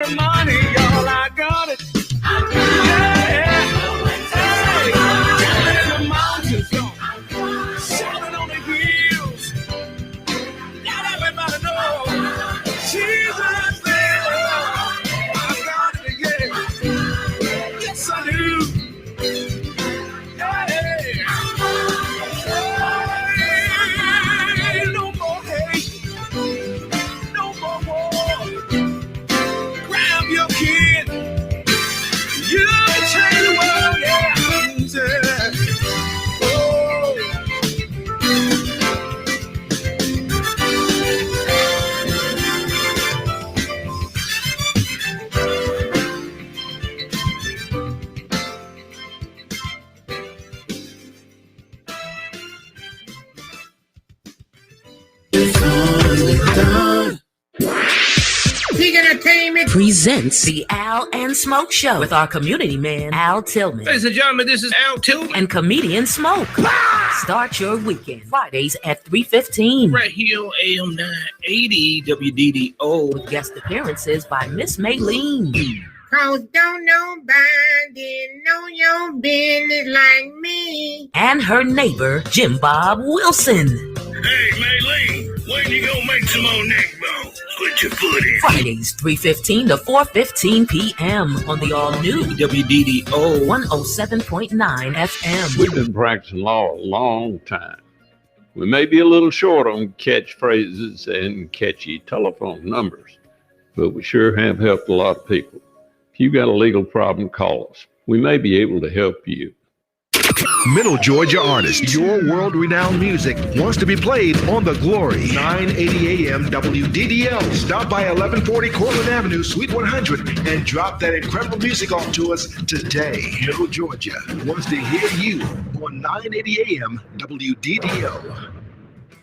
Money, y'all, I got it. Yeah. Hey, the mountains gone. Shining on the hills. Let everybody know. Jesus there. I got it, yeah. Yes, I do. Hey, no more hate. No more war. Grab your kid. You can change the world, yeah. Oh. Peak Entertainment presents the Al and Smoke Show with our community man, Al Tillman. Ladies and gentlemen, this is Al Tillman. And comedian Smoke. Start your weekend Fridays at 3:15. Right here on AM 980 WDDO. With guest appearances by Miss Maylene. Cause don't nobody know your business like me. And her neighbor, Jim Bob Wilson. Hey, Maylene, when you gonna make some more neck bones? Put your foot in. Fridays, 3:15 to 4:15 p.m. on the all-new WDDO 107.9 FM. We've been practicing law a long time. We may be a little short on catchphrases and catchy telephone numbers, but we sure have helped a lot of people. If you got a legal problem, call us. We may be able to help you. Middle Georgia artist. Your world-renowned music wants to be played on The Glory. 980 AM WDDL. Stop by 1140 Cortland Avenue, Suite 100, and drop that incredible music off to us today. Middle Georgia wants to hear you on 980 AM WDDL.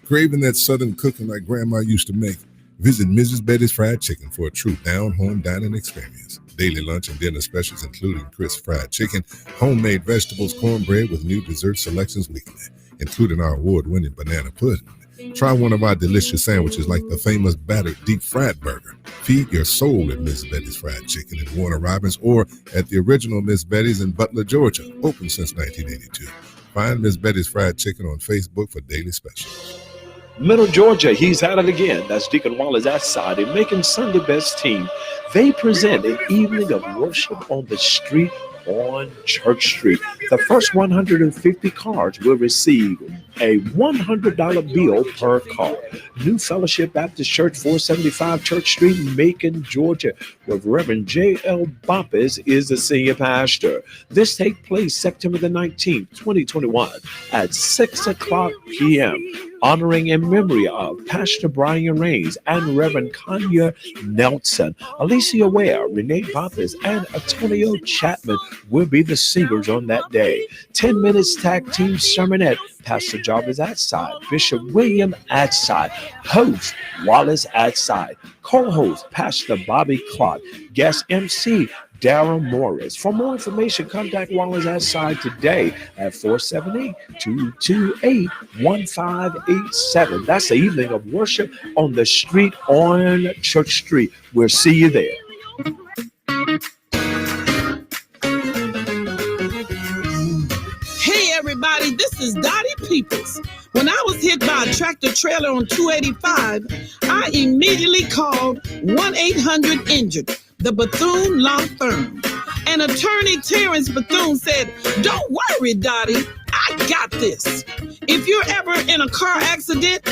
Craving that southern cooking like Grandma used to make? Visit Mrs. Betty's Fried Chicken for a true down-home dining experience. Daily lunch and dinner specials including crisp fried chicken, homemade vegetables, cornbread with new dessert selections weekly, including our award-winning banana pudding. Try one of our delicious sandwiches like the famous battered deep fried burger. Feed your soul at Miss Betty's Fried Chicken in Warner Robins or at the original Miss Betty's in Butler, Georgia, open since 1982. Find Miss Betty's Fried Chicken on Facebook for daily specials. Middle Georgia, he's at it again. That's Deacon Wallace outside and making Sunday Best Team. They present an evening of worship on the street on Church Street. The first 150 cards will receive a $100 bill per card. New Fellowship Baptist Church, 475 Church Street, Macon, Georgia, with Reverend J.L. Boppes is the senior pastor. This takes place September the 19th, 2021 at 6 o'clock p.m., honoring in memory of Pastor Brian Rains and Reverend Kanya Nelson. Alicia Ware, Renee Boppes, and Antonio Chapman will be the singers on that day. 10 minutes tag team sermonette. Pastor Jarvis outside, Bishop William outside, host Wallace outside, co-host Pastor Bobby Clark, guest MC Darrell Morris. For more information, contact Wallace outside today at 470-228-1587. That's the evening of worship on the street on Church Street. We'll see you there. Hey everybody, this is Dottie Peoples. When I was hit by a tractor trailer on 285, I immediately called 1-800-INJURED, the Bethune Law Firm. And attorney Terrence Bethune said, "Don't worry, Dottie, I got this. If you're ever in a car accident,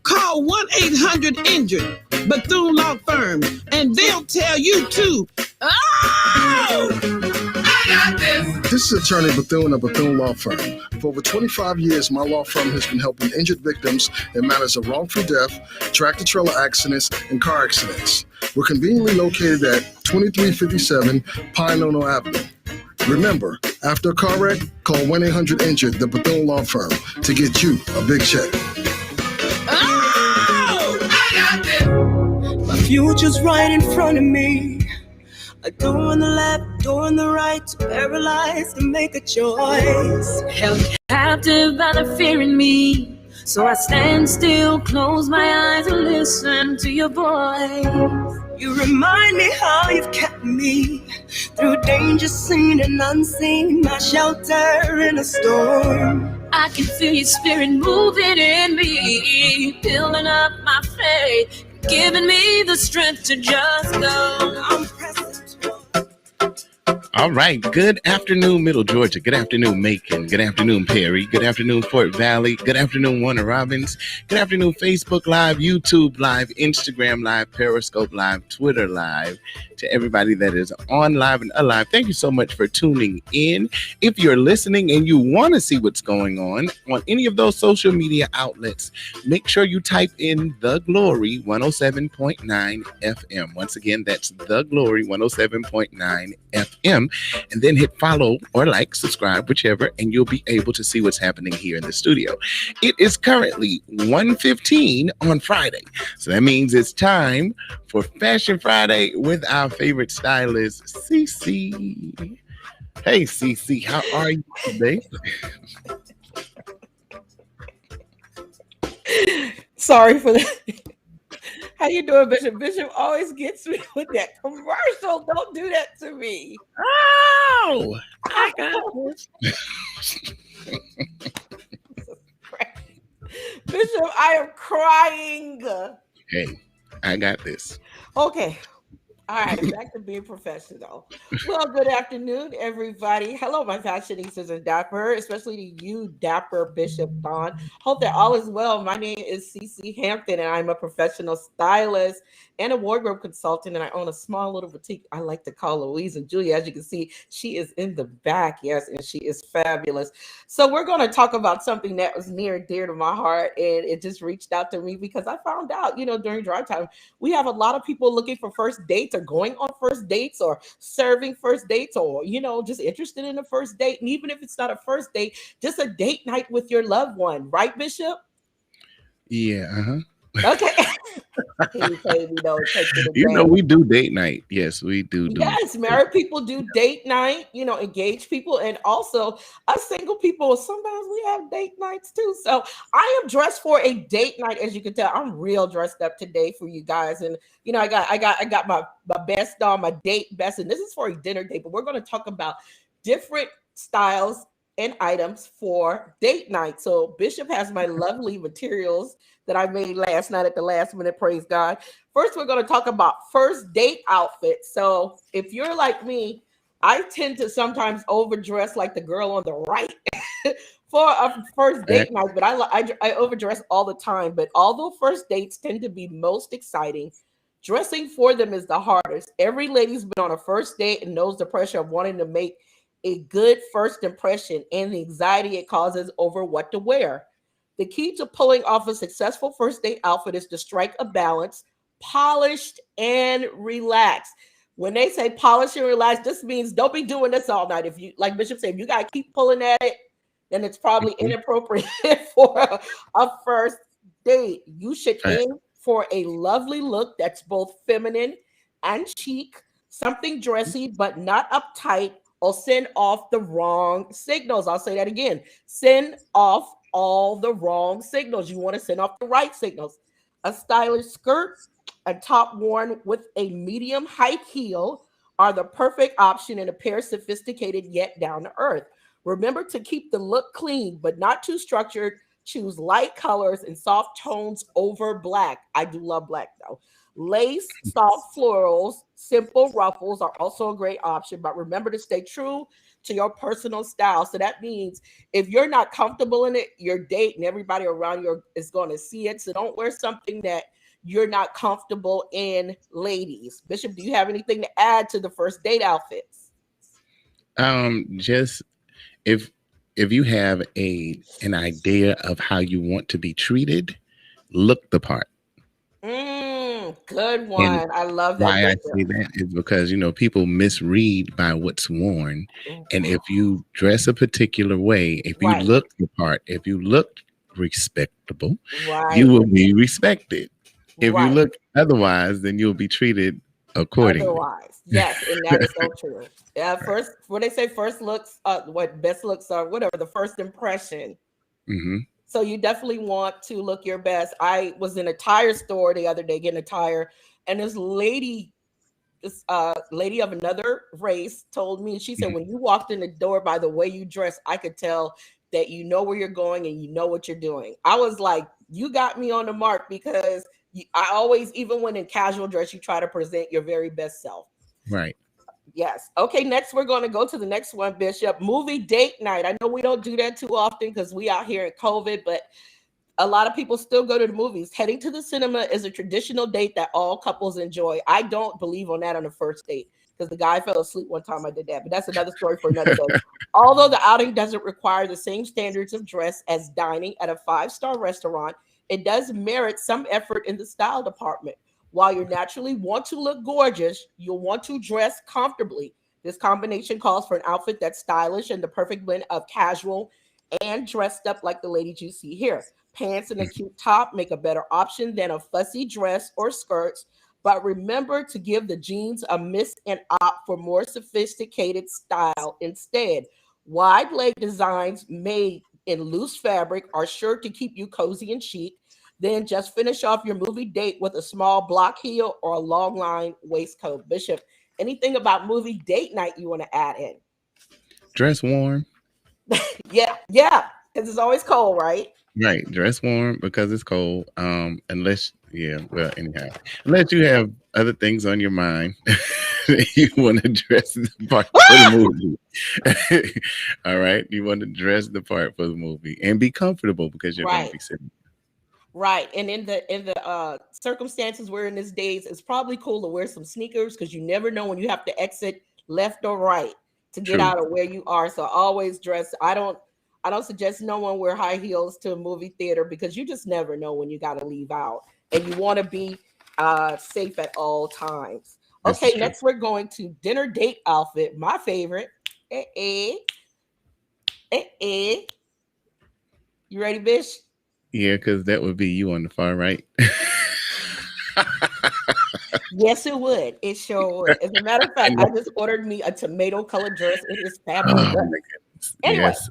call 1-800-INJURED, Bethune Law Firm, and they'll tell you too. Oh! This is Attorney Bethune of Bethune Law Firm. For over 25 years, my law firm has been helping injured victims in matters of wrongful death, tractor-trailer accidents, and car accidents. We're conveniently located at 2357 Pine Ono Avenue. Remember, after a car wreck, call 1-800-INJURED, the Bethune Law Firm, to get you a big check. Oh! I got this! My future's right in front of me. A door on the left, door on the right, paralyzed to make a choice. Held captive by the fear in me. So I stand still, close my eyes and listen to your voice. You remind me how you've kept me through danger seen and unseen, my shelter in a storm. I can feel your spirit moving in me, building up my faith, giving me the strength to just go. I'm present. All right. Good afternoon, Middle Georgia. Good afternoon, Macon. Good afternoon, Perry. Good afternoon, Fort Valley. Good afternoon, Warner Robins. Good afternoon, Facebook Live, YouTube Live, Instagram Live, Periscope Live, Twitter Live. To everybody that is on live and alive, thank you so much for tuning in. If you're listening and you want to see what's going on any of those social media outlets, make sure you type in The Glory 107.9 FM. Once again, that's The Glory 107.9 FM. And then hit follow or like, subscribe, whichever, and you'll be able to see what's happening here in the studio. It is currently 1:15 on Friday. So that means it's time for Fashion Friday with our favorite stylist, CC. Hey, CC, how are you today? Sorry for that. How you doing, Bishop? Bishop always gets me with that commercial. Don't do that to me. Oh, I got this. Bishop, I am crying. Hey, I got this. Okay. All right, back to being professional. Well, good afternoon, everybody. Hello, my fashionistas and dapper, especially to you, dapper Bishop Don. Hope that all is well. My name is CC Hampton, and I'm a professional stylist and a wardrobe consultant, and I own a small little boutique I like to call Louise and Julia. As you can see, she is in the back, yes, and she is fabulous. So we're going to talk about something that was near and dear to my heart, and it just reached out to me because I found out, during drive time, we have a lot of people looking for first dates or going on first dates or serving first dates or, just interested in a first date. And even if it's not a first date, just a date night with your loved one. Right, Bishop? Yeah. Uh-huh. Okay. We do date night. Yes, we do. Yes, married people do date night, engaged people, and also us single people, sometimes we have date nights too. So I am dressed for a date night. As you can tell, I'm real dressed up today for you guys. And I got my best on, my date best, and this is for a dinner date, but we're going to talk about different styles and items for date night. So Bishop has my lovely materials that I made last night at the last minute, praise God. First, we're going to talk about first date outfits. So if you're like me, I tend to sometimes overdress like the girl on the right for a first date night, but I overdress all the time. But although first dates tend to be most exciting, dressing for them is the hardest. Every lady's been on a first date and knows the pressure of wanting to make a good first impression and the anxiety it causes over what to wear. The key to pulling off a successful first date outfit is to strike a balance, polished and relaxed. When they say polished and relaxed, this means don't be doing this all night. If you, like Bishop said, if you got to keep pulling at it, then it's probably inappropriate for a first date. You should aim for a lovely look that's both feminine and chic, something dressy but not uptight, or send off the wrong signals. I'll say that again. Send off all the wrong signals. You want to send off the right signals. A stylish skirt, a top worn with a medium height heel are the perfect option in a pair sophisticated yet down to earth. Remember to keep the look clean, but not too structured. Choose light colors and soft tones over black. I do love black though. Lace, soft florals, simple ruffles are also a great option, but remember to stay true to your personal style. So that means if you're not comfortable in it, your date and everybody around you is going to see it. So don't wear something that you're not comfortable in, ladies. Bishop, do you have anything to add to the first date outfits? Just if you have an idea of how you want to be treated, look the part. Good one. And I love that. Why I say that is because, people misread by what's worn. And if you dress a particular way, if you look the part, if you look respectable, you will be respected. If you look otherwise, then you'll be treated accordingly. Otherwise, yes, and that is so true. Yeah, first, when they say first looks, what best looks are, whatever, the first impression. Mm-hmm. So you definitely want to look your best. I was in a tire store the other day getting a tire, And this lady of another race told me, she said, when you walked in the door, by the way you dress, I could tell that you know where you're going and you know what you're doing. I was like, you got me on the mark, because I always, even when in casual dress, you try to present your very best self. Right. Yes. Okay, next we're going to go to the next one, Bishop. Movie date night. I know we don't do that too often because we out here in COVID, but a lot of people still go to the movies. Heading to the cinema is a traditional date that all couples enjoy. I don't believe on that on the first date, because the guy fell asleep one time I did that, but that's another story for another day. Although the outing doesn't require the same standards of dress as dining at a 5-star restaurant, it does merit some effort in the style department. While you naturally want to look gorgeous, you'll want to dress comfortably. This combination calls for an outfit that's stylish and the perfect blend of casual and dressed up, like the ladies you see here. Pants and a cute top make a better option than a fussy dress or skirts, but remember to give the jeans a miss and opt for more sophisticated style instead. Wide leg designs made in loose fabric are sure to keep you cozy and chic. Then just finish off your movie date with a small block heel or a long line waistcoat. Bishop, anything about movie date night you want to add in? Dress warm. Yeah, because it's always cold, right? Right. Dress warm because it's cold. Unless you have other things on your mind, you want to dress the part for the movie. All right. You want to dress the part for the movie and be comfortable, because you're going to be sitting. Right. And in the circumstances we're in these days, it's probably cool to wear some sneakers, because you never know when you have to exit left or right to get out of where you are. So always dress. I don't suggest no one wear high heels to a movie theater, because you just never know when you got to leave out, and you want to be safe at all times. Okay, next we're going to dinner date outfit. My favorite. You ready, Bish? Yeah, because that would be you on the far right. Yes, it would. It sure would. As a matter of fact, I just ordered me a tomato colored dress. It is fabulous. Oh my goodness. Anyway. Yes.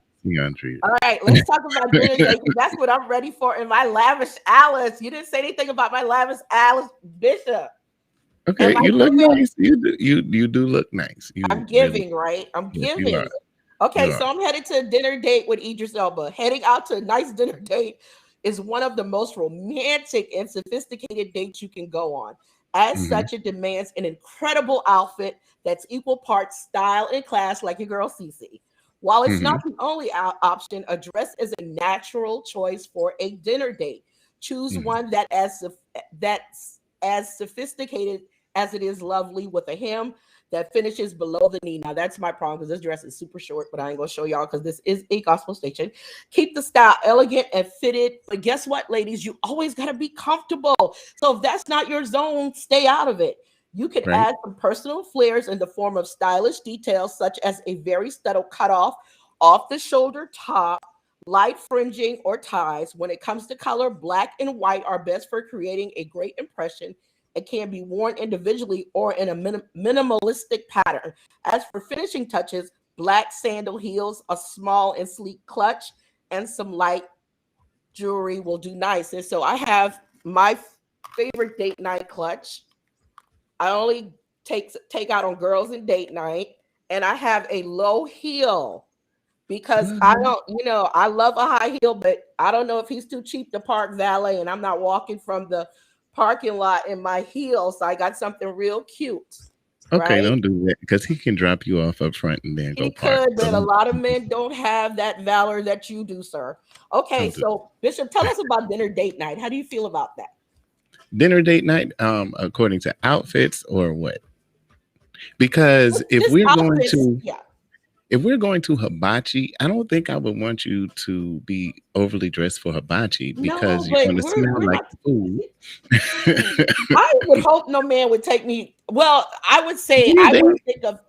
All right, let's talk about dinner date. That's what I'm ready for in my lavish Alice. You didn't say anything about my lavish Alice, Bishop. Okay, you look nice. You do look nice. I'm giving, right? I'm giving. Okay, so I'm headed to a dinner date with Idris Elba. Heading out to a nice dinner date is one of the most romantic and sophisticated dates you can go on. As such, it demands an incredible outfit that's equal parts style and class, like your girl Cece. While it's not the only option, a dress is a natural choice for a dinner date. Choose one that's as sophisticated as it is lovely, with a hem that finishes below the knee. Now that's my problem, because this dress is super short, but I ain't gonna show y'all because this is a gospel station. Keep the style elegant and fitted, but guess what, ladies? You always gotta be comfortable. So if that's not your zone, stay out of it. You can add some personal flares in the form of stylish details, such as a very subtle cutoff, off-the-shoulder top, light fringing, or ties. When it comes to color, black and white are best for creating a great impression. It can be worn individually or in a minimalistic pattern. As for finishing touches, black sandal heels, a small and sleek clutch, and some light jewelry will do nice. And so I have my favorite date night clutch. I only take out on girls and date night, and I have a low heel because I don't, I love a high heel, but I don't know if he's too cheap to park valet, and I'm not walking from the parking lot in my heels. So I got something real cute. Okay, right? don't do that, because he can drop you off up front and then He go park. could, but a lot of men don't have that valor that you do, sir. Okay, so Bishop, tell us about dinner date night. How do you feel about that? Dinner date night, according to outfits or what? Because if we're going to hibachi, I don't think I would want you to be overly dressed for hibachi, because you're going to smell like food. I would hope no man would take me. Well, I would say I would think of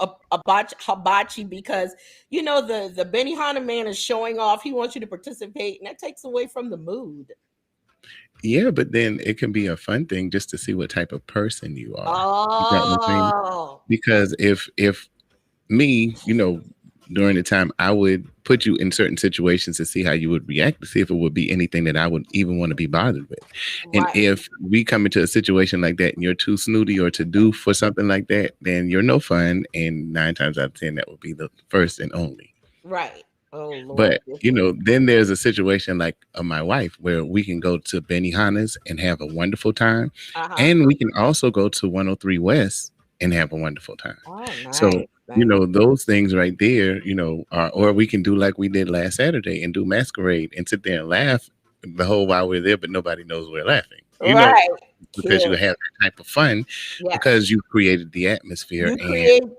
hibachi because the Benihana man is showing off. He wants you to participate, and that takes away from the mood. Yeah, but then it can be a fun thing just to see what type of person you are. Oh. Because if me, during the time, I would put you in certain situations to see how you would react, to see if it would be anything that I would even want to be bothered with. And if we come into a situation like that and you're too snooty or to do for something like that, then you're no fun. And 9 times out of 10, that would be the first and only. Right. Oh, Lord. But, then there's a situation like my wife where we can go to Benihana's and have a wonderful time. And we can also go to 103 West and have a wonderful time. Oh, nice. So, those things right there, or we can do like we did last Saturday and do Masquerade and sit there and laugh the whole while we're there, but nobody knows we're laughing. Because you have that type of fun because you created the atmosphere.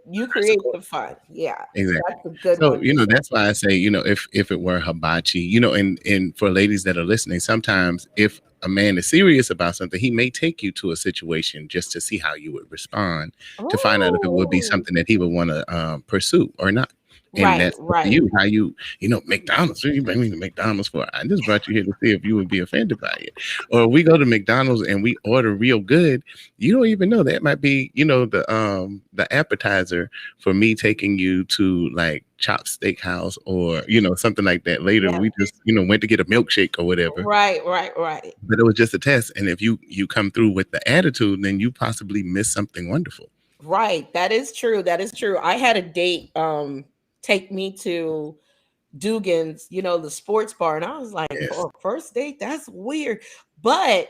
You create the fun. Yeah. Exactly. That's a good so, one. that's why I say, if it were hibachi, and for ladies that are listening, sometimes if a man is serious about something, he may take you to a situation just to see how you would respond to find out if it would be something that he would want to pursue or not. And that's you, how you McDonald's. What you bring me to McDonald's for? I just brought you here to see if you would be offended by it. Or we go to McDonald's and we order real good. You don't even know that might be, the appetizer for me taking you to like Chop Steakhouse or something like that. Later we just went to get a milkshake or whatever. Right. But it was just a test. And if you come through with the attitude, then you possibly miss something wonderful. Right. That is true. I had a date take me to Dugan's, the sports bar. And I was like, for a first date, that's weird. But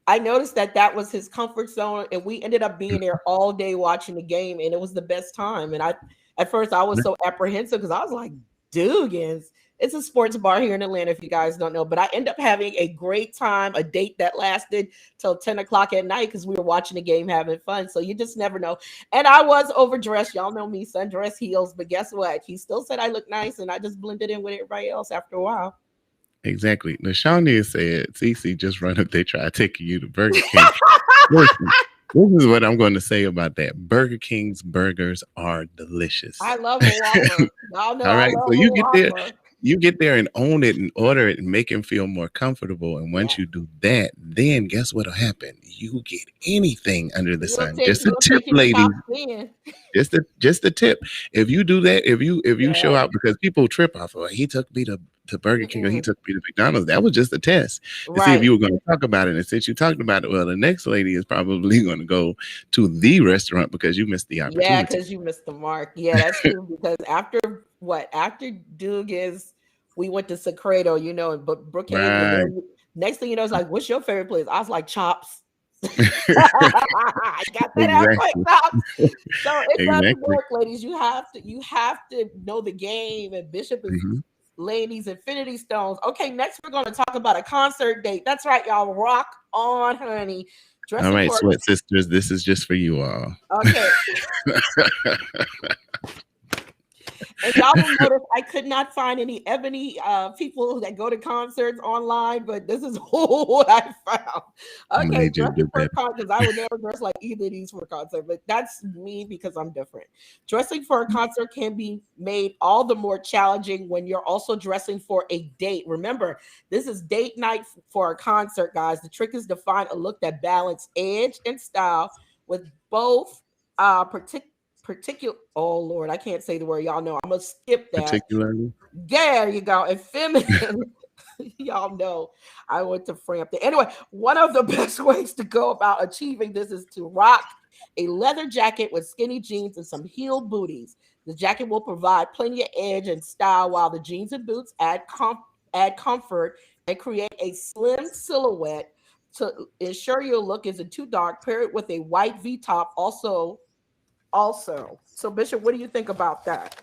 I noticed that was his comfort zone. And we ended up being there all day watching the game. And it was the best time. And at first I was so apprehensive because I was like, Dugan's. It's a sports bar here in Atlanta, if you guys don't know. But I ended up having a great time, a date that lasted till 10 o'clock at night because we were watching the game, having fun. So you just never know. And I was overdressed. Y'all know me, sundress heels. But guess what? He still said I look nice, and I just blended in with everybody else after a while. Exactly. Nashania said, Cece just run up there, try taking you to Burger King. Listen, this is what I'm going to say about that. Burger King's burgers are delicious. I love a Whopper. Y'all know. All right. So you get there. You get there and own it and order it and make him feel more comfortable. And once you do that, then guess what'll happen? You get anything under the sun. Just a tip, ladies. Just a tip. If you do that, if you show out, because people trip off of, he took me to Burger King or he took me to McDonald's. That was just a test to see if you were going to talk about it. And since you talked about it, well, the next lady is probably going to go to the restaurant because you missed the opportunity. Yeah, because you missed the mark. Yeah, that's true. Because after Dugan's, we went to Secreto, but Brookhaven. Next thing you know, it's like, what's your favorite place? I was like, Chops. I got that out quick, Chops. So it doesn't work, ladies. You have to know the game. And Bishop is laying these infinity stones. Okay, next we're going to talk about a concert date. That's right, y'all. Rock on, honey. All right, Sweat Sisters, this is just for you all. Okay. And y'all will notice I could not find any ebony people that go to concerts online, but this is what I found. Okay, dressing for a concert, because I would never dress like either of these for a concert, but that's me because I'm different. Dressing for a concert can be made all the more challenging when you're also dressing for a date. Remember, this is date night for a concert, guys. The trick is to find a look that balances edge and style with both particular, oh Lord, I can't say the word. Y'all know I'm gonna skip that. Particularly. There you go. And feminine. Y'all know I went to Frampton. Anyway, one of the best ways to go about achieving this is to rock a leather jacket with skinny jeans and some heeled booties. The jacket will provide plenty of edge and style, while the jeans and boots add comfort and create a slim silhouette. To ensure your look isn't too dark, pair it with a white V-top also. So Bishop, what do you think about that?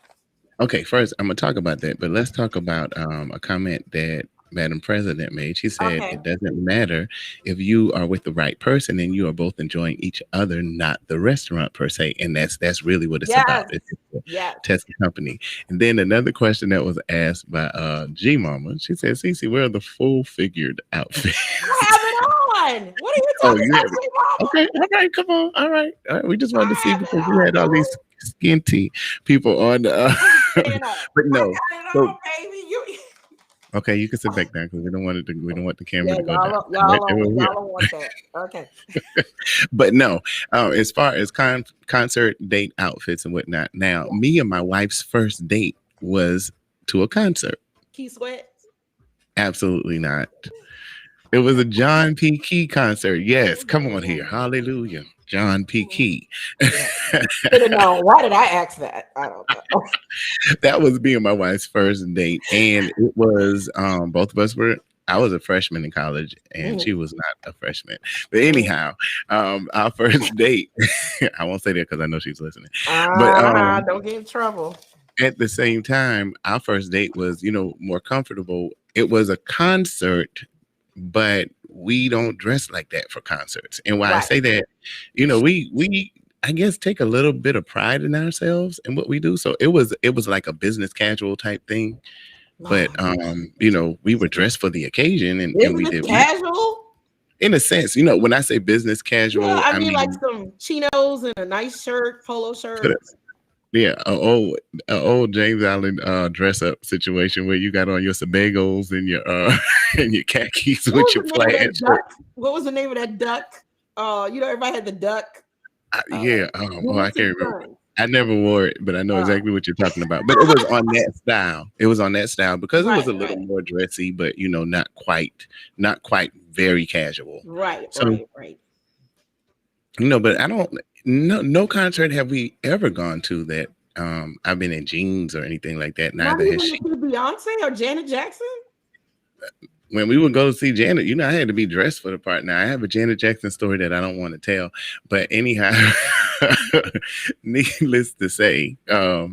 Okay, first I'm gonna talk about that, but let's talk about a comment that Madam President made. She said it doesn't matter if you are with the right person and you are both enjoying each other, not the restaurant per se. And that's really what it's about. It's test the company. And then another question that was asked by G Mama, she said, Cece, where are the full figured outfits? I have it on. What are you talking about, G Mama? Okay, all right, come on. All right. We just wanted to see because we had all these skinty people on the but no. Okay, you can sit back down because we don't want the camera to go down. Y'all don't want that. Okay. But no, as far as concert date outfits and whatnot, now me and my wife's first date was to a concert. Key Sweat? Absolutely not. It was a John P. Key concert. Yes, come on here. Hallelujah. John P. Key. No, why did I ask that? I don't know. That was me and my wife's first date. And it was both of us were, I was a freshman in college and she was not a freshman. But anyhow, our first date, I won't say that because I know she's listening. But don't get in trouble. At the same time, our first date was, more comfortable. It was a concert, but we don't dress like that for concerts. And why I say that, we I guess take a little bit of pride in ourselves and what we do. So it was like a business casual type thing. But we were dressed for the occasion and we did casual. In a sense, when I say business casual, I mean like some chinos and a nice shirt, polo shirt. Yeah, an old James Allen dress up situation where you got on your Sebagos and your and your khakis with your plaid shirt. What was the name of that duck? Everybody had the duck. I can't remember. I never wore it, but I know exactly what you're talking about. But it was on that style. It was on that style because it was a little more dressy, but not quite very casual. Right. But I don't. No concert have we ever gone to that I've been in jeans or anything like that. Neither has she. Beyonce or Janet Jackson? When we would go to see Janet, I had to be dressed for the part. Now I have a Janet Jackson story that I don't want to tell, but anyhow, needless to say, I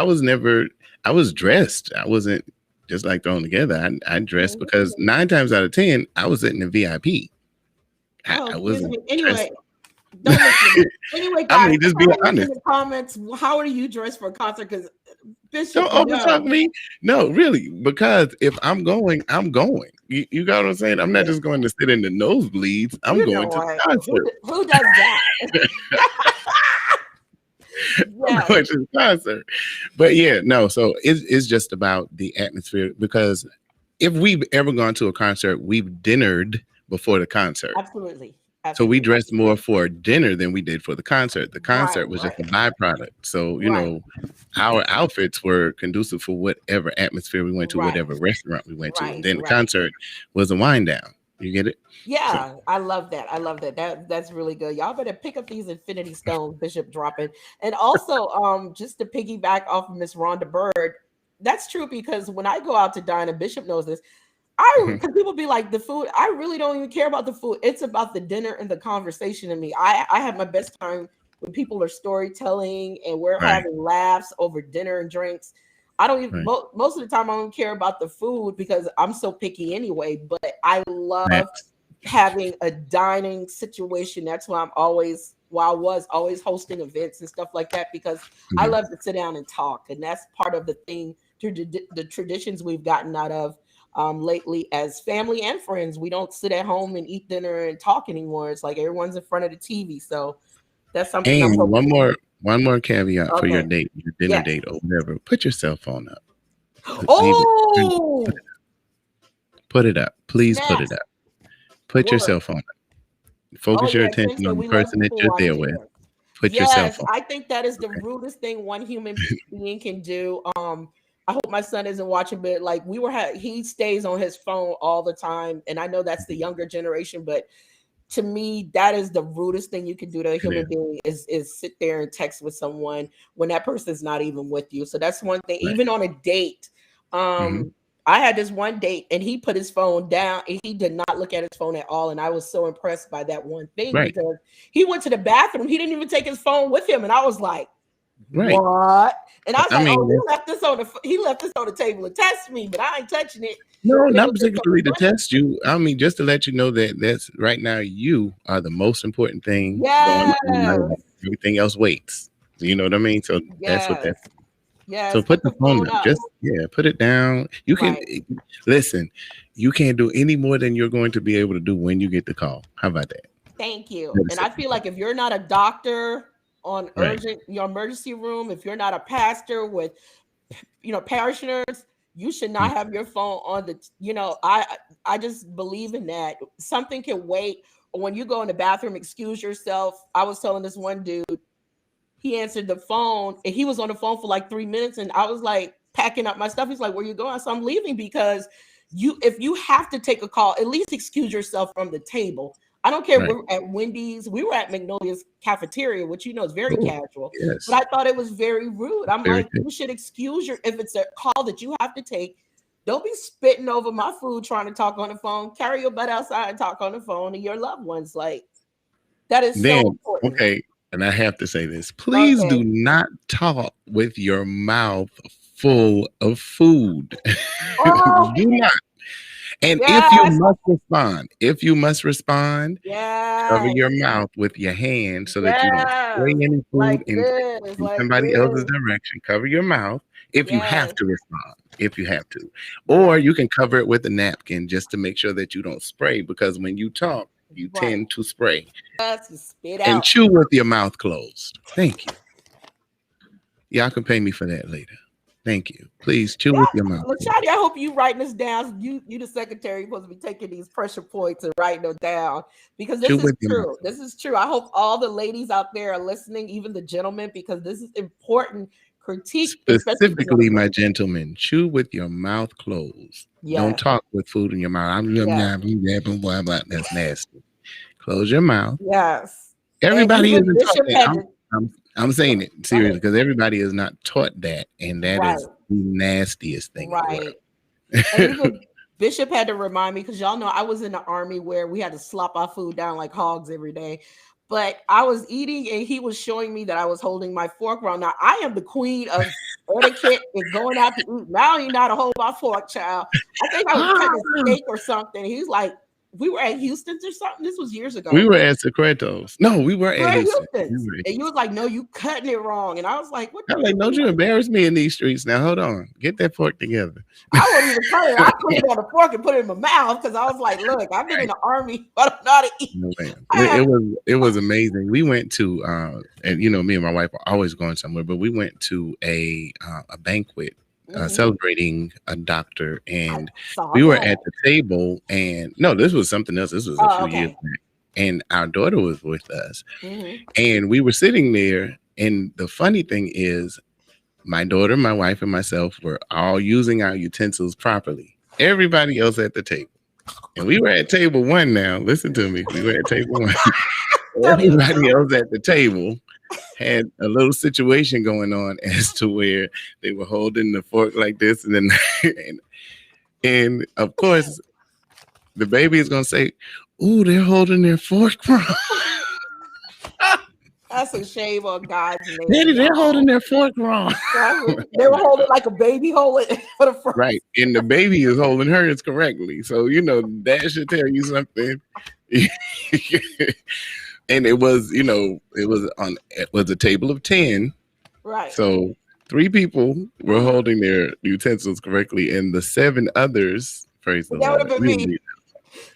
was dressed. I wasn't just like thrown together. I dressed because 9 times out of 10, I was sitting in VIP. I wasn't anyway. Don't listen. Anyway, guys, just be honest. In the comments, how are you dressed for a concert? Because Bishop, don't overtalk me. No, really, because if I'm going, I'm going. You got what I'm saying? I'm not just going to sit in the nosebleeds. I'm going to the concert. Who does that? I'm going to the concert. But so it's just about the atmosphere, because if we've ever gone to a concert, we've dinnered before the concert. Absolutely. So we dressed more for dinner than we did for the concert. The concert was just a byproduct. So, our outfits were conducive for whatever atmosphere we went to, whatever restaurant we went to. And then the concert was a wind down. You get it? Yeah, I love that. That's really good. Y'all better pick up these Infinity Stones Bishop dropping. And also, just to piggyback off of Miss Rhonda Bird, that's true, because when I go out to dine, and Bishop knows this, because people be like, the food, I really don't even care about the food. It's about the dinner and the conversation to me. I have my best time when people are storytelling and we're having laughs over dinner and drinks. I don't even, most of the time I don't care about the food because I'm so picky anyway, but I love having a dining situation. That's why I was always hosting events and stuff like that, because I love to sit down and talk. And that's part of the thing, the traditions we've gotten out of lately as family and friends. We don't sit at home and eat dinner and talk anymore. It's like everyone's in front of the TV. So that's something. And one more caveat for your date, your dinner date or whatever. Put your cell phone up. Put it up. Please put it up. Put your cell phone up. Focus your attention on the person that you're there with. Put your cell phone. I think that is the rudest thing one human being can do. I hope my son isn't watching, but like he stays on his phone all the time. And I know that's the younger generation, but to me, that is the rudest thing you can do to a human being is sit there and text with someone when that person's not even with you. So that's one thing. Even on a date, I had this one date and he put his phone down and he did not look at his phone at all. And I was so impressed by that one thing because he went to the bathroom. He didn't even take his phone with him. And I was like, what? And I was like, he left this on the table to test me, but I ain't touching it. No, not particularly to test you. I mean, just to let you know that that's right now you are the most important thing. Yes. Everything else waits. You know what I mean? So that's what that's. Yeah. So put the phone up. Just put it down. You can listen. You can't do any more than you're going to be able to do when you get the call. How about that? Thank you. And I feel like if you're not a doctor on your emergency room, if you're not a pastor with parishioners, you should not have your phone on the I just believe in that. Something can wait. When you go in the bathroom, excuse yourself. I was telling this one dude, he answered the phone, and he was on the phone for like 3 minutes, and I was like packing up my stuff. He's like, "Where you going?" So I'm leaving because if you have to take a call, at least excuse yourself from the table. I don't care. Right. We're at Wendy's. We were at Magnolia's cafeteria, which is very casual. Yes. But I thought it was very rude. I'm Very like, you should excuse if it's a call that you have to take. Don't be spitting over my food trying to talk on the phone. Carry your butt outside and talk on the phone to your loved ones. Like, that is so important. Okay, and I have to say this. Please do not talk with your mouth full of food. Oh. Do not. And if you must respond, cover your mouth with your hand so that you don't spray any food in somebody else's direction. Cover your mouth if you have to respond, if you have to. Or you can cover it with a napkin just to make sure that you don't spray, because when you talk, you tend to spray. Spit and out. chew with your mouth closed. Thank you. Y'all can pay me for that later. Thank you. Please chew with your mouth. Lashadi, I hope you writing this down. You the secretary, you're supposed to be taking these pressure points and writing them down, because this is true. This is true. I hope all the ladies out there are listening, even the gentlemen, because this is important critique. Specifically, my gentlemen, chew with your mouth closed. Yes. Don't talk with food in your mouth. That's nasty. Close your mouth. Yes. Everybody isn't taught that. I'm saying it seriously because everybody is not taught that, and that is the nastiest thing. Right. And even Bishop had to remind me, because y'all know I was in the Army where we had to slop our food down like hogs every day. But I was eating, and he was showing me that I was holding my fork wrong. Now, I am the queen of etiquette and going out to eat. Now you know how to hold my fork, child. I think I was cutting a steak or something. He's like, we were at Houston's or something. This was years ago. We were at Secretos. No, we were at Houston's. And you was like, no, you cutting it wrong. And I was like, what? I'm like, don't you embarrass me in these streets now. Hold on. Get that fork together. I wouldn't even cut it. I put it on the fork and put it in my mouth, because I was like, look, I've been in the Army, but I'm not eating. It was amazing. We went to and me and my wife are always going somewhere, but we went to a banquet celebrating a doctor, and we were at the table, and no, this was something else. This was a few years back, and our daughter was with us, and we were sitting there, and the funny thing is, my daughter, my wife, and myself were all using our utensils properly. Everybody else at the table, and we were at table one. Now listen to me, we were at table one. Everybody else at the table had a little situation going on as to where they were holding the fork like this, and then and of course the baby is gonna say, "Ooh, they're holding their fork wrong." That's a shame on God's name. Daddy, they're holding their fork wrong. They were holding like a baby holding for the front. Right, and the baby is holding hers correctly. So that should tell you something. And it was a table of 10. Right. So 3 people were holding their utensils correctly, and the 7 others, praise the Lord. That would have been me.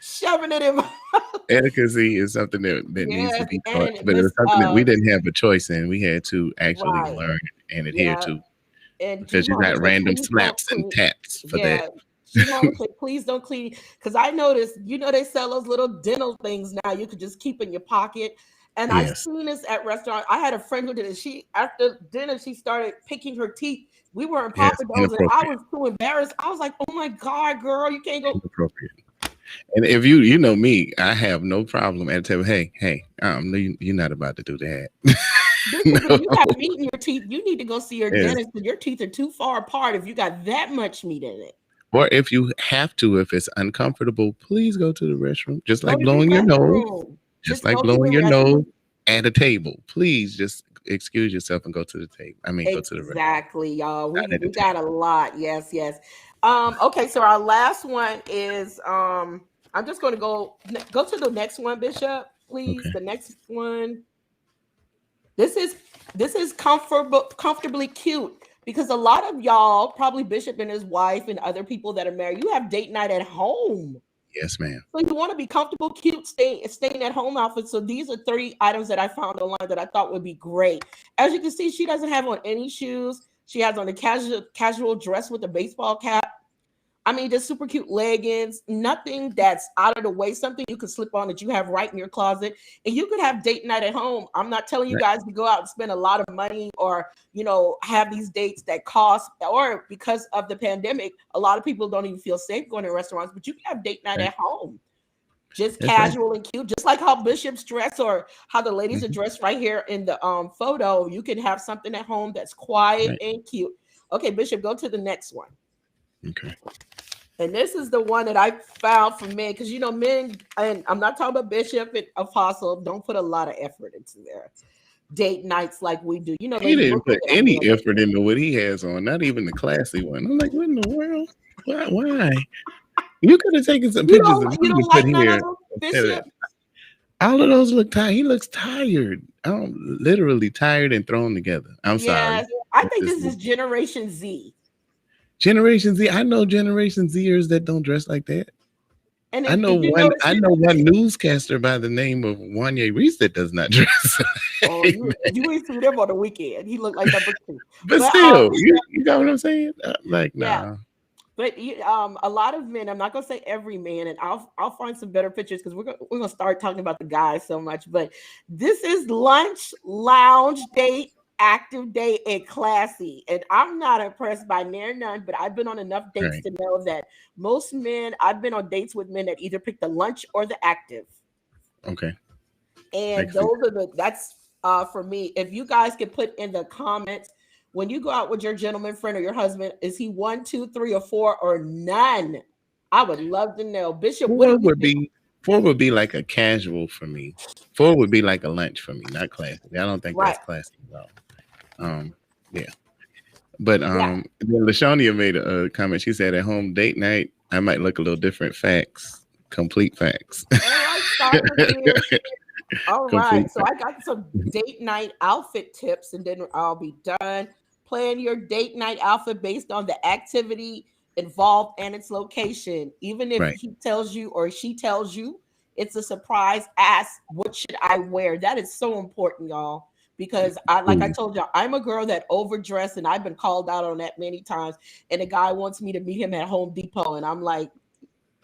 Shoving it in my mouth. Etiquette is something that needs to be taught, but it was something that we didn't have a choice in. We had to actually learn and adhere to, because you got random slaps and taps for that. She wanted to say, please don't clean, because I noticed, they sell those little dental things now you could just keep in your pocket. And I've seen this at restaurants. I had a friend who did it. She, after dinner, she started picking her teeth. We were in Papa Do's, and I was too embarrassed. I was like, oh my God, girl, you can't go. Inappropriate. And if you know me, I have no problem at the table. Hey, you're not about to do that. If you have meat in your teeth, you need to go see your dentist, because your teeth are too far apart if you got that much meat in it. Or if you have to, if it's uncomfortable, please go to the restroom. Just like blowing your nose. Just like blowing your nose at a table. Please just excuse yourself and go to the table. Go to the restroom. Exactly, y'all. We got a lot. Yes. Okay, so our last one is I'm just going to go to the next one, Bishop, please. Okay. The next one. This is comfortably cute. Because a lot of y'all, probably Bishop and his wife and other people that are married, you have date night at home. Yes, ma'am. So you want to be comfortable, cute, staying at home outfits. So these are 3 items that I found online that I thought would be great. As you can see, she doesn't have on any shoes. She has on a casual dress with a baseball cap. I mean, just super cute leggings, nothing that's out of the way, something you can slip on that you have right in your closet. And you could have date night at home. I'm not telling you guys to go out and spend a lot of money or, have these dates that cost, or because of the pandemic, a lot of people don't even feel safe going to restaurants, but you can have date night at home. Just casual and cute, just like how Bishop's dress or how the ladies are dressed right here in the photo. You can have something at home that's quiet and cute. Okay, Bishop, go to the next one. Okay. And this is the one that I found for men, because men, and I'm not talking about Bishop and Apostle, don't put a lot of effort into their date nights like we do. He didn't put any effort into what he has on, not even the classy one. I'm like, what in the world? Why? You could have taken some pictures of him to put here. All of those look tired. He looks tired. Literally tired and thrown together. I'm sorry. I think this is Generation Z. Generation Z. I know Generation Zers that don't dress like that. And I know one newscaster by the name of Wanya Reese that does not dress. Oh, you ain't seen him on the weekend. He looked like number 2. But still, you got what I'm saying? Like, nah. Yeah. But a lot of men, I'm not gonna say every man, and I'll find some better pictures because we're gonna start talking about the guys so much. But this is lunch, lounge, date, active date, and classy. And I'm not impressed by near none, but I've been on enough dates to know that most men, I've been on dates with men that either pick the lunch or the active. Okay. And that's for me. If you guys can put in the comments, when you go out with your gentleman friend or your husband, is he 1, 2, 3, or 4, or none? I would love to know. Bishop, four would be like a casual for me. 4 would be like a lunch for me, not classy. I don't think that's classy at all. Yeah. But then LaShawnia made a comment. She said, at home date night, I might look a little different. Facts. Complete facts. All right. So I got some date night outfit tips, and then I'll be done. Plan your date night outfit based on the activity involved and its location. Even if he tells you or she tells you it's a surprise, ask, what should I wear? That is so important, y'all. Because I told y'all, I'm a girl that overdressed, and I've been called out on that many times. And a guy wants me to meet him at Home Depot, and I'm like,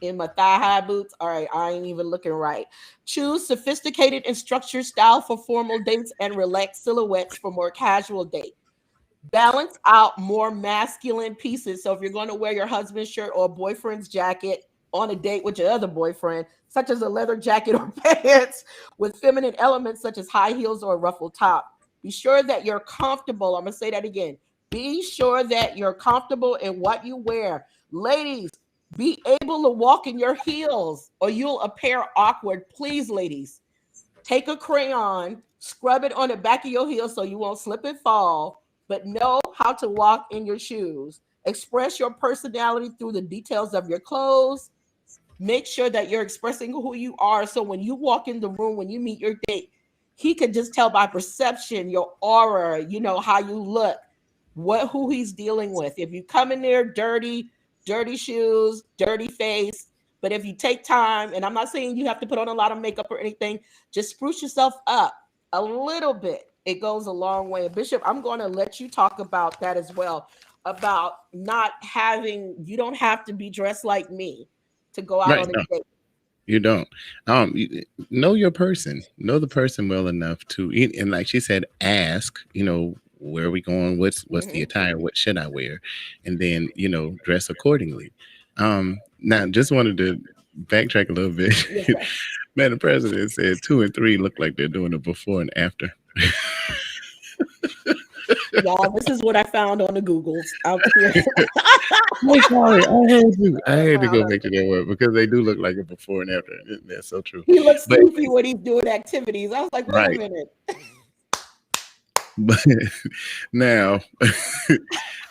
in my thigh-high boots, all right, I ain't even looking right. Choose sophisticated and structured style for formal dates and relaxed silhouettes for more casual date. Balance out more masculine pieces. So if you're going to wear your husband's shirt or boyfriend's jacket on a date with your other boyfriend, such as a leather jacket or pants, with feminine elements such as high heels or a ruffled top. Be sure that you're comfortable. I'm going to say that again. Be sure that you're comfortable in what you wear. Ladies, be able to walk in your heels or you'll appear awkward. Please, ladies, take a crayon, scrub it on the back of your heel so you won't slip and fall, but know how to walk in your shoes. Express your personality through the details of your clothes. Make sure that you're expressing who you are. So when you walk in the room, when you meet your date, he could just tell by perception, your aura, how you look, who he's dealing with. If you come in there dirty shoes, dirty face, but if you take time, and I'm not saying you have to put on a lot of makeup or anything, just spruce yourself up a little bit. It goes a long way. Bishop, I'm going to let you talk about that as well, about you don't have to be dressed like me to go out on a date. You don't. Know your person. Know the person well enough to, and like she said, ask, where are we going? What's the attire? What should I wear? And then, dress accordingly. Now, just wanted to backtrack a little bit. Yes, man, the president said 2 and 3 look like they're doing a before and after. Y'all, this is what I found on the Googles out here. I'm sorry, I heard you. I had to go back to that word because they do look like a before and after. That's so true. He looks goofy when he's doing activities. I was like, wait a minute. But now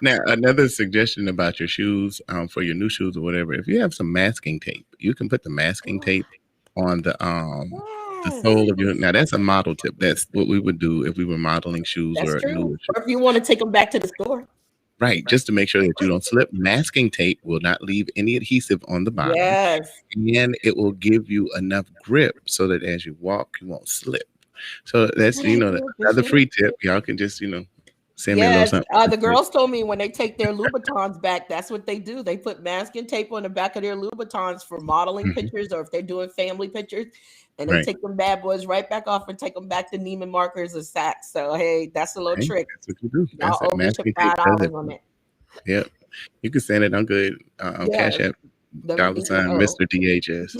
another suggestion about your shoes, for your new shoes or whatever. If you have some masking tape, you can put the masking tape on the sole of your. Now that's a model tip. That's what we would do if we were modeling shoes. That's true. Or if you want to take them back to the store. Right, just to make sure that you don't slip. Masking tape will not leave any adhesive on the bottom. Yes. And it will give you enough grip so that as you walk, you won't slip. So that's, another free tip. Y'all can just, Send me a little Yes, something. the girls told me when they take their Louboutins back, that's what they do. They put masking tape on the back of their Louboutins for modeling pictures, or if they're doing family pictures, and they Right. take them bad boys right back off and take them back to Neiman Marcus or Saks. So hey, that's a little Hey, trick. that's what you do. Y'all That's it. owe Bishop Masking tape does $5 it. on it. Yep. You can send it on good Cash Yes, App $sign WBO. Mr. DHS.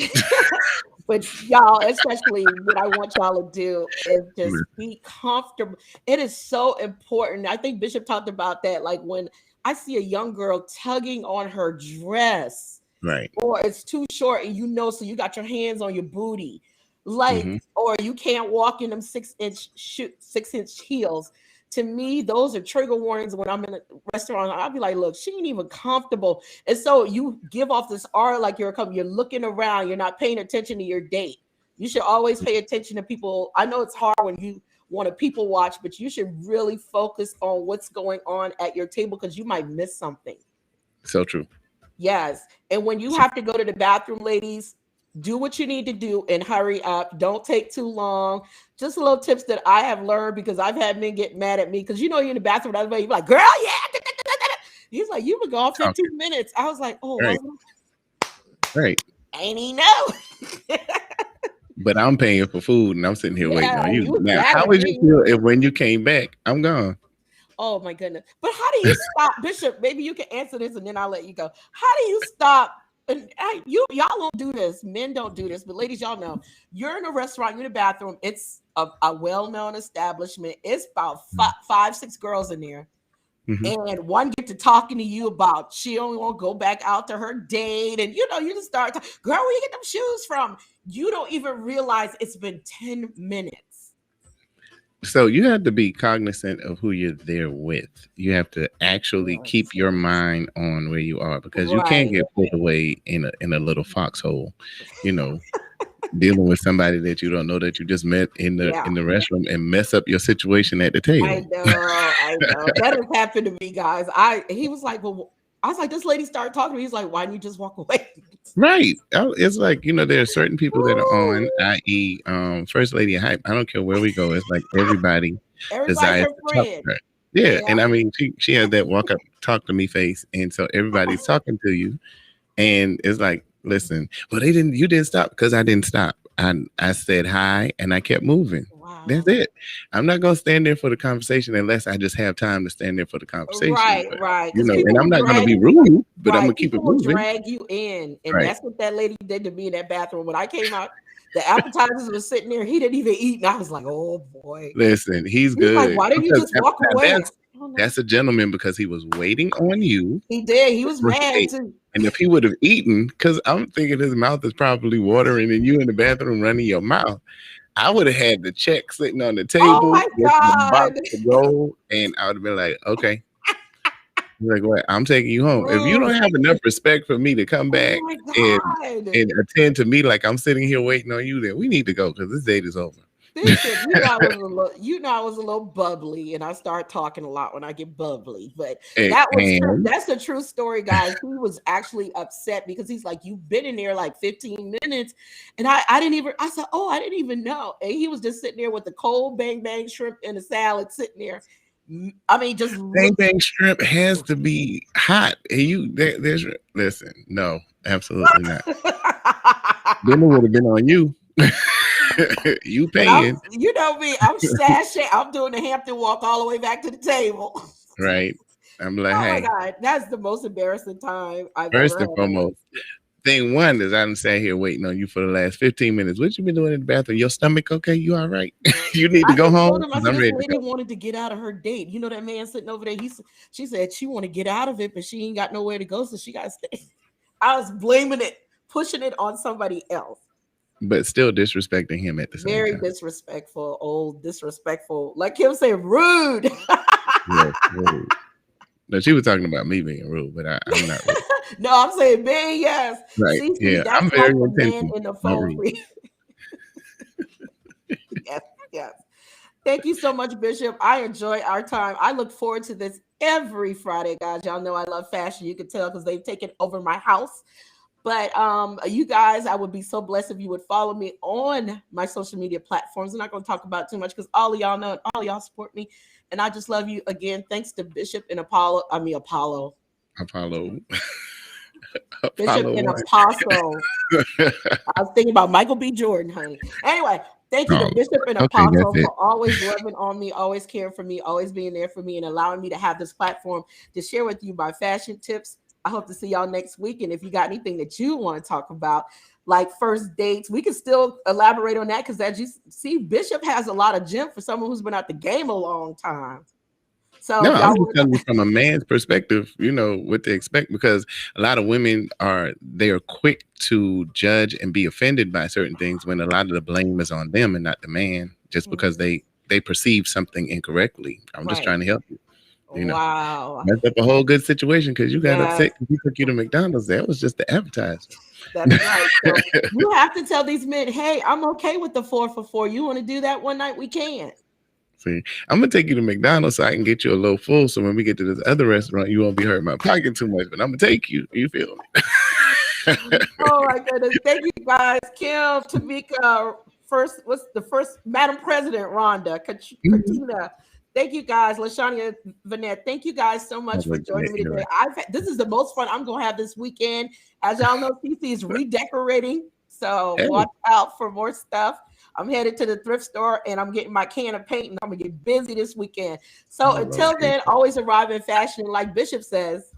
But y'all, especially what I want y'all to do is just be comfortable. It is so important. I think Bishop talked about that. Like when I see a young girl tugging on her dress, Right. or it's too short and so you got your hands on your booty, like, or you can't walk in them 6-inch heels. To me, those are trigger warnings. When I'm in a restaurant, I'll be like, look, she ain't even comfortable. And so you give off this aura like you're looking around, you're not paying attention to your date. You should always pay attention to people. I know it's hard when you want to people watch, but you should really focus on what's going on at your table, because you might miss something. So true. Yes. And when you have to go to the bathroom, ladies, do what you need to do and hurry up. Don't take too long. Just little tips that I have learned, because I've had men get mad at me because you're in the bathroom, you're like, girl, yeah. He's like, you've been gone 15 minutes. I was like, oh, Right. Right. ain't he know? But I'm paying for food and I'm sitting here waiting Yeah, on you. you Now, gotta how would be. you feel if when you came back, I'm gone? Oh my goodness. But how do you stop, Bishop? Maybe you can answer this and then I'll let you go. How do you stop? And y'all don't do this. Men don't do this, but ladies, y'all know. You're in a restaurant, you're in a bathroom. It's a well-known establishment. It's about 5-6 girls in there. And one get to talking to you about she only want to go back out to her date. And you just start talking, girl, where you get them shoes from? You don't even realize it's been 10 minutes. So you have to be cognizant of who you're there with. You have to actually keep your mind on where you are, because you can't get pulled away in a little foxhole, dealing with somebody that you don't know, that you just met in the restroom, and mess up your situation at the table. I know. That has happened to me, guys. He was like, well, I was like, this lady started talking to me. He's like, why didn't you just walk away? Right. It's like, there are certain people that are on, i.e. First Lady of Hype. I don't care where we go. It's like everybody desires to talk to her. Yeah. And I mean, she has that walk up, talk to me face. And so everybody's talking to you. And it's like, listen, well, you didn't stop, because I didn't stop. I said hi and I kept moving. Wow. That's it. I'm not going to stand there for the conversation unless I just have time to stand there for the conversation. Right. And I'm not going to be rude, but I'm going to keep it moving. Drag you in. And that's what that lady did to me in that bathroom. When I came out, the appetizers were sitting there. He didn't even eat. And I was like, oh boy. Listen, he's good. Like, why didn't you just walk away? That's a gentleman, because he was waiting on you. He did. He was mad too. And if he would have eaten, because I'm thinking his mouth is probably watering and you in the bathroom running your mouth, I would have had the check sitting on the table with the box to go, and I would have been like, okay. Like, what? I'm taking you home. If you don't have enough respect for me to come back and attend to me like I'm sitting here waiting on you, then we need to go, because this date is over. Listen, I was a little bubbly, and I start talking a lot when I get bubbly. But that's the true story, guys. He was actually upset because he's like, "You've been in there like 15 minutes," and I said, "Oh, I didn't even know." And he was just sitting there with the cold bang bang shrimp and a salad sitting there. I mean, just bang bang shrimp has to be hot. And listen, no, absolutely not. Then it would have been on you. You paying. You know me. I'm sashing. I'm doing the Hampton walk all the way back to the table. Right. I'm like, oh hey. my God, that's the most embarrassing time I've First ever and foremost, thing one is I done sat here waiting on you for the last 15 minutes. What you been doing in the bathroom? Your stomach okay? You all right? You need to go home. I said, this lady wanted to get out of her date. You know that man sitting over there. She said she want to get out of it, but she ain't got nowhere to go, so she got to stay. I was blaming it, pushing it on somebody else. But still disrespecting him at the same time. Very disrespectful. Like Kim said, rude. Yes, rude. No, she was talking about me being rude, but I'm not rude. No, I'm saying man, yes. Right. See, yeah, I'm very intentional. In the phone. Yes. Thank you so much, Bishop. I enjoy our time. I look forward to this every Friday, guys. Y'all know I love fashion. You can tell because they've taken over my house. But you guys, I would be so blessed if you would follow me on my social media platforms. I'm not going to talk about too much because all of y'all know and all y'all support me. And I just love you again. Thanks to Bishop and Apollo. Apollo. Bishop and Apostle. I was thinking about Michael B. Jordan, honey. Anyway, thank you to Bishop and Apostle for always loving on me, always caring for me, always being there for me, and allowing me to have this platform to share with you my fashion tips. I hope to see y'all next week. And if you got anything that you want to talk about, like first dates, we can still elaborate on that, because as you see, Bishop has a lot of gem for someone who's been out the game a long time. So no, I'm just telling you from a man's perspective, you know, what to expect, because a lot of women are quick to judge and be offended by certain things when a lot of the blame is on them and not the man, just because they perceive something incorrectly. I'm just trying to help you. You know, wow, messed up a whole good situation because you got upset because he took you to McDonald's. That was just the advertisement. That's right. So you have to tell these men, hey, I'm okay with the 4 for $4. You want to do that one night? We can. See, I'm gonna take you to McDonald's so I can get you a little full. So when we get to this other restaurant, you won't be hurting my pocket too much. But I'm gonna take you. You feel me? Oh my goodness! Thank you guys, Kim, Tamika, first Madam President Rhonda, Katina. Thank you guys, LaShania Vanette. Thank you guys so much for joining me today. This is the most fun I'm gonna have this weekend. As y'all know, CC is redecorating, so watch out for more stuff. I'm headed to the thrift store and I'm getting my can of paint, and I'm gonna get busy this weekend. So until then, always arrive in fashion, like Bishop says.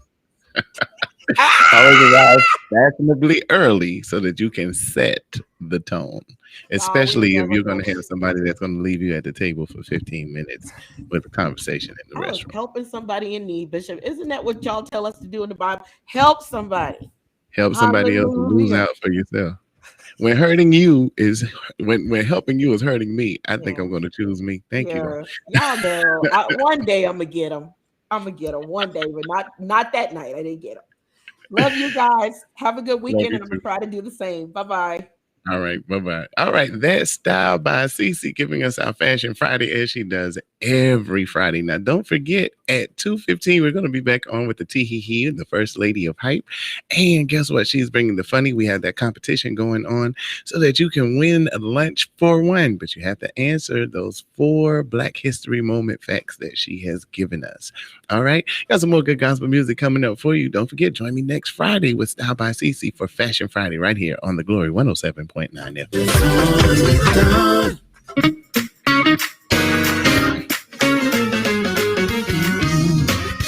Always arrive fashionably early so that you can set the tone, especially if you're going to have somebody that's going to leave you at the table for 15 minutes with a conversation in the restaurant. Helping somebody in need, Bishop. Isn't that what y'all tell us to do in the Bible? Help somebody. Help somebody else to lose out for yourself. When hurting you is when helping you is hurting me, I think I'm going to choose me. Thank you. Y'all know. One day I'm gonna get them. I'm gonna get them one day, but not that night. I didn't get them. Love you guys. Have a good weekend, and I'm gonna try to do the same. Bye-bye. All right, bye-bye. All right, that's Style by Cece giving us our Fashion Friday as she does every Friday. Now, don't forget, at 2:15, we're going to be back on with the Tee-Hee-Hee, the First Lady of Hype. And guess what? She's bringing the funny. We have that competition going on so that you can win a lunch for one. But you have to answer those 4 Black History Moment facts that she has given us. All right? Got some more good gospel music coming up for you. Don't forget, join me next Friday with Style by Cece for Fashion Friday right here on the Glory 107.9 FM.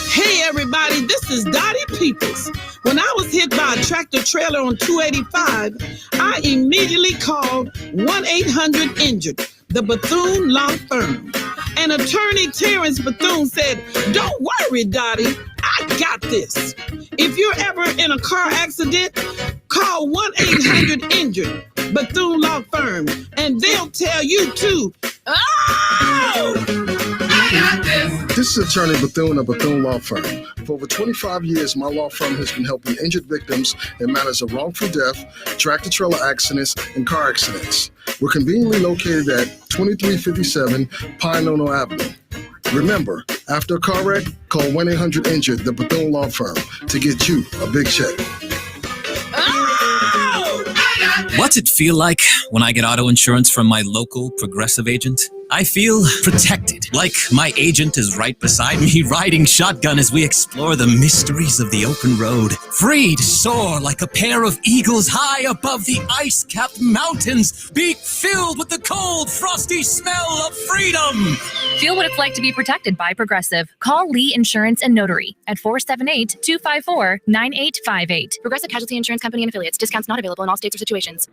Hey everybody, this is Dottie Peoples. When I was hit by a tractor trailer on 285, I immediately called 1-800-INJURED, the Bethune Law Firm. And attorney Terrence Bethune said, "Don't worry, Dottie, I got this. If you're ever in a car accident, call 1-800-INJURED, Bethune Law Firm, and they'll tell you too. Oh! I got this. This is attorney Bethune of Bethune Law Firm. For over 25 years, my law firm has been helping injured victims in matters of wrongful death, tractor-trailer accidents, and car accidents. We're conveniently located at 2357 Pine Nono Avenue. Remember, after a car wreck, call 1-800-INJURED, the Bethune Law Firm, to get you a big check. What's it feel like when I get auto insurance from my local Progressive agent? I feel protected, like my agent is right beside me riding shotgun as we explore the mysteries of the open road. Free to soar like a pair of eagles high above the ice-capped mountains, beak filled with the cold, frosty smell of freedom. Feel what it's like to be protected by Progressive. Call Lee Insurance and Notary at 478-254-9858. Progressive Casualty Insurance Company and Affiliates. Discounts not available in all states or situations.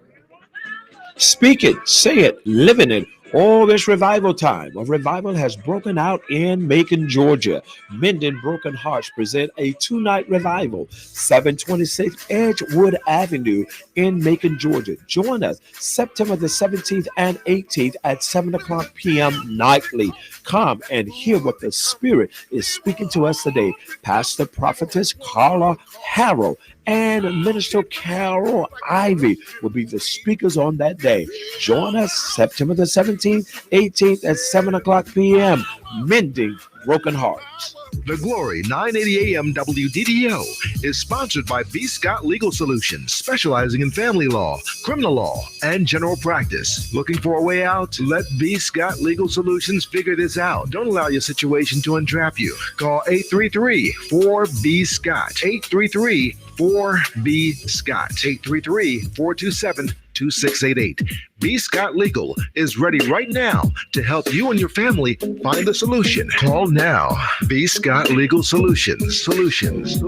Speak it, say it, live in it. All this revival time. A revival has broken out in Macon, Georgia. Mending Broken Hearts present a 2-night revival, 726 Edgewood Avenue in Macon, Georgia. Join us September the 17th and 18th at 7 o'clock p.m. nightly. Come and hear what the Spirit is speaking to us today. Pastor Prophetess Carla Harrell and Minister Carol Ivy will be the speakers on that day. Join us September the 17th, 18th at 7 o'clock p.m. Mending broken hearts. The Glory 980 AM WDDO is sponsored by B. Scott Legal Solutions, specializing in family law, criminal law, and general practice. Looking for a way out? Let B. Scott Legal Solutions figure this out. Don't allow your situation to entrap you. Call 833-4B-SCOTT. 833-4B-SCOTT. 833-427-2688. B. Scott Legal is ready right now to help you and your family find the solution. Call now. B. Scott Legal Solutions. Solutions.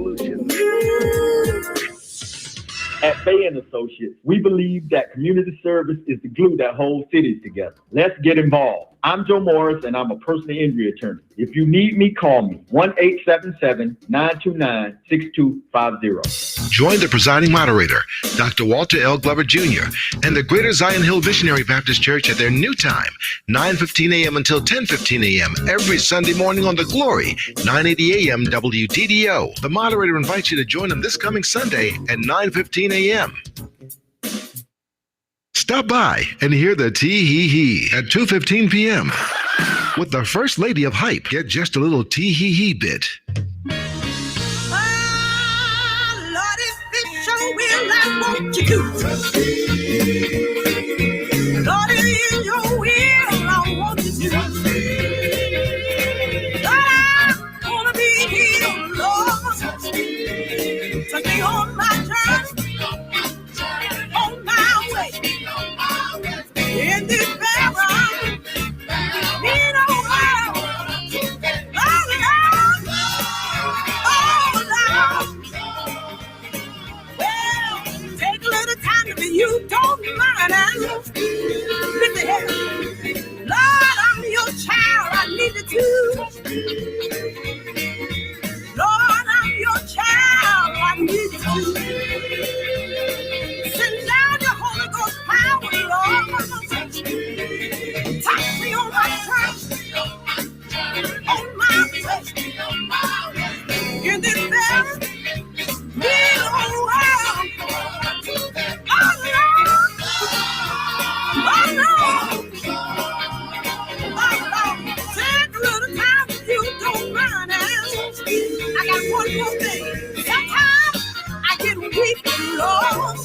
At Bay & Associates, we believe that community service is the glue that holds cities together. Let's get involved. I'm Joe Morris, and I'm a personal injury attorney. If you need me, call me, 1-877-929-6250. Join the presiding moderator, Dr. Walter L. Glover Jr., and the Greater Zion Hill Missionary Baptist Church at their new time, 9:15 a.m. until 10:15 a.m. every Sunday morning on The Glory, 980 a.m. WDDO. The moderator invites you to join them this coming Sunday at 9:15 a.m. Stop by and hear the tee-hee-hee at 2:15 p.m. with the First Lady of Hype. Get just a little tee-hee-hee bit. Won't you do? Lord, in your will, I want you to. Lord, I wanna be healed, Lord. Take me on my journey, on my way. In this barren, in a world, take a little time if you don't mind. Listen here. Lord, I'm your child. I need you to. Lord, I'm your child. I need you to. Send down your Holy Ghost power, Lord. Touch me on my church, on my face. In this barren, little world. Take a little time if you don't mind. I got one more thing. Sometimes I get weak, Lord.